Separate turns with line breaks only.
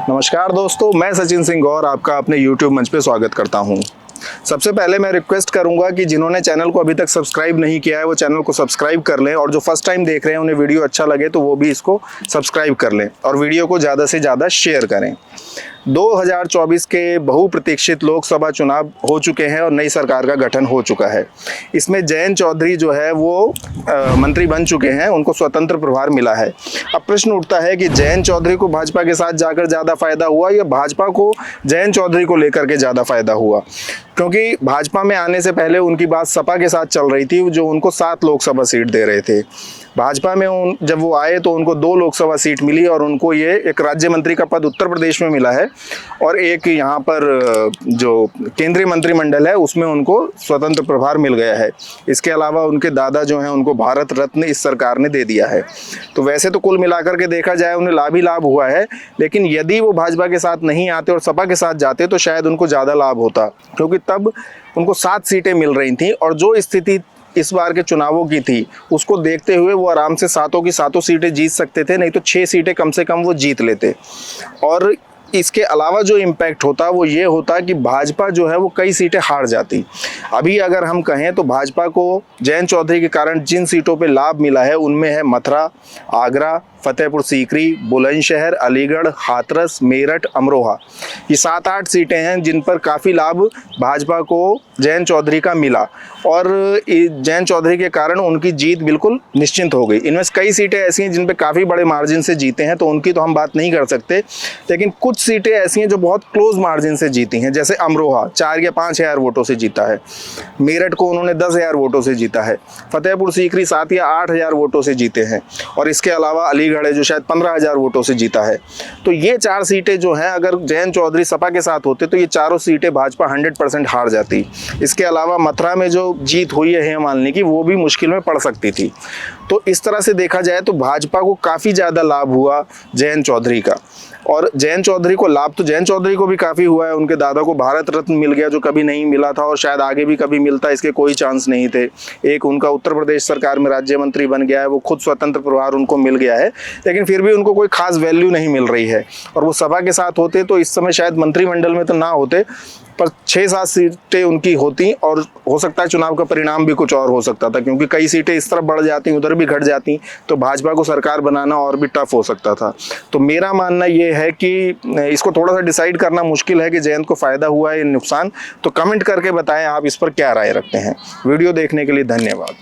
नमस्कार दोस्तों, मैं सचिन सिंह गौर आपका अपने YouTube मंच पे स्वागत करता हूं। सबसे पहले मैं रिक्वेस्ट करूंगा कि जिन्होंने चैनल को अभी तक सब्सक्राइब नहीं किया है वो चैनल को सब्सक्राइब कर लें, और जो फर्स्ट टाइम देख रहे हैं उन्हें वीडियो अच्छा लगे तो वो भी इसको सब्सक्राइब कर लें और वीडियो को ज़्यादा से ज़्यादा शेयर करें। 2024 के बहुप्रतीक्षित लोकसभा चुनाव हो चुके हैं और नई सरकार का गठन हो चुका है। इसमें जयंत चौधरी जो है वो मंत्री बन चुके हैं, उनको स्वतंत्र प्रभार मिला है। अब प्रश्न उठता है कि जयंत चौधरी को भाजपा के साथ जाकर ज़्यादा फायदा हुआ या भाजपा को जयंत चौधरी को लेकर के ज़्यादा फायदा हुआ, क्योंकि भाजपा में आने से पहले उनकी बात सपा के साथ चल रही थी जो उनको 7 लोकसभा सीट दे रहे थे। भाजपा में जब वो आए तो उनको 2 लोकसभा सीट मिली और उनको ये एक राज्य मंत्री का पद उत्तर प्रदेश में मिला है और एक यहाँ पर जो केंद्रीय मंत्रिमंडल है उसमें उनको स्वतंत्र प्रभार मिल गया है। इसके अलावा उनके दादा जो हैं उनको भारत रत्न इस सरकार ने दे दिया है। तो वैसे तो कुल मिलाकर के देखा जाए उन्हें लाभ ही लाभ हुआ है, लेकिन यदि वो भाजपा के साथ नहीं आते और सपा के साथ जाते तो शायद उनको ज़्यादा लाभ होता, क्योंकि तब उनको 7 सीटें मिल रही थीं और जो स्थिति इस बार के चुनावों की थी उसको देखते हुए वो आराम से 7 की 7 सीटें जीत सकते थे, नहीं तो 6 सीटें कम से कम वो जीत लेते। और इसके अलावा जो इम्पैक्ट होता वो ये होता कि भाजपा जो है वो कई सीटें हार जाती। अभी अगर हम कहें तो भाजपा को जयंत चौधरी के कारण जिन सीटों पे लाभ मिला है उनमें है मथुरा, आगरा, फतेहपुर सीकरी, बुलंदशहर, अलीगढ़, हाथरस, मेरठ, अमरोहा। ये 7-8 सीटें हैं जिन पर काफ़ी लाभ भाजपा को जयंत चौधरी का मिला और जयंत चौधरी के कारण उनकी जीत बिल्कुल निश्चिंत हो गई। इनमें कई सीटें ऐसी हैं जिन पे काफ़ी बड़े मार्जिन से जीते हैं तो उनकी तो हम बात नहीं कर सकते, लेकिन कुछ सीटें ऐसी हैं जो बहुत क्लोज मार्जिन से जीती हैं। जैसे अमरोहा 4 या 5 हज़ार वोटों से जीता है, मेरठ को उन्होंने 10,000 वोटों से जीता है, फतेहपुर सीकरी 7 या 8 हज़ार वोटों से जीते हैं और इसके अलावा अलीगढ़ है जो शायद 15,000 वोटों से जीता है। तो ये 4 सीटें जो हैं अगर जयंत चौधरी सपा के साथ होते तो ये चारों सीटें भाजपा 100% हार जाती। इसके अलावा मथुरा में जो जीत हुई है हेमा मालिनी की वो भी मुश्किल में पड़ सकती थी। तो इस तरह से देखा जाए तो भाजपा को काफ़ी ज़्यादा लाभ हुआ जयंत चौधरी का, और जयंत चौधरी को लाभ तो जयंत चौधरी को भी काफ़ी हुआ है। उनके दादा को भारत रत्न मिल गया जो कभी नहीं मिला था और शायद आगे भी कभी मिलता, इसके कोई चांस नहीं थे। एक उनका उत्तर प्रदेश सरकार में राज्य मंत्री बन गया है, वो खुद स्वतंत्र प्रभार उनको मिल गया है, लेकिन फिर भी उनको कोई खास वैल्यू नहीं मिल रही है। और वो सभा के साथ होते तो इस समय शायद मंत्रिमंडल में तो ना होते, पर 6-7 सीटें उनकी होती और हो सकता है चुनाव का परिणाम भी कुछ और हो सकता था, क्योंकि कई सीटें इस तरफ बढ़ जाती उधर भी घट जाती तो भाजपा को सरकार बनाना और भी टफ हो सकता था। तो मेरा मानना ये है कि इसको थोड़ा सा डिसाइड करना मुश्किल है कि जयंत को फायदा हुआ है या नुकसान। तो कमेंट करके बताएं आप इस पर क्या राय रखते हैं। वीडियो देखने के लिए धन्यवाद।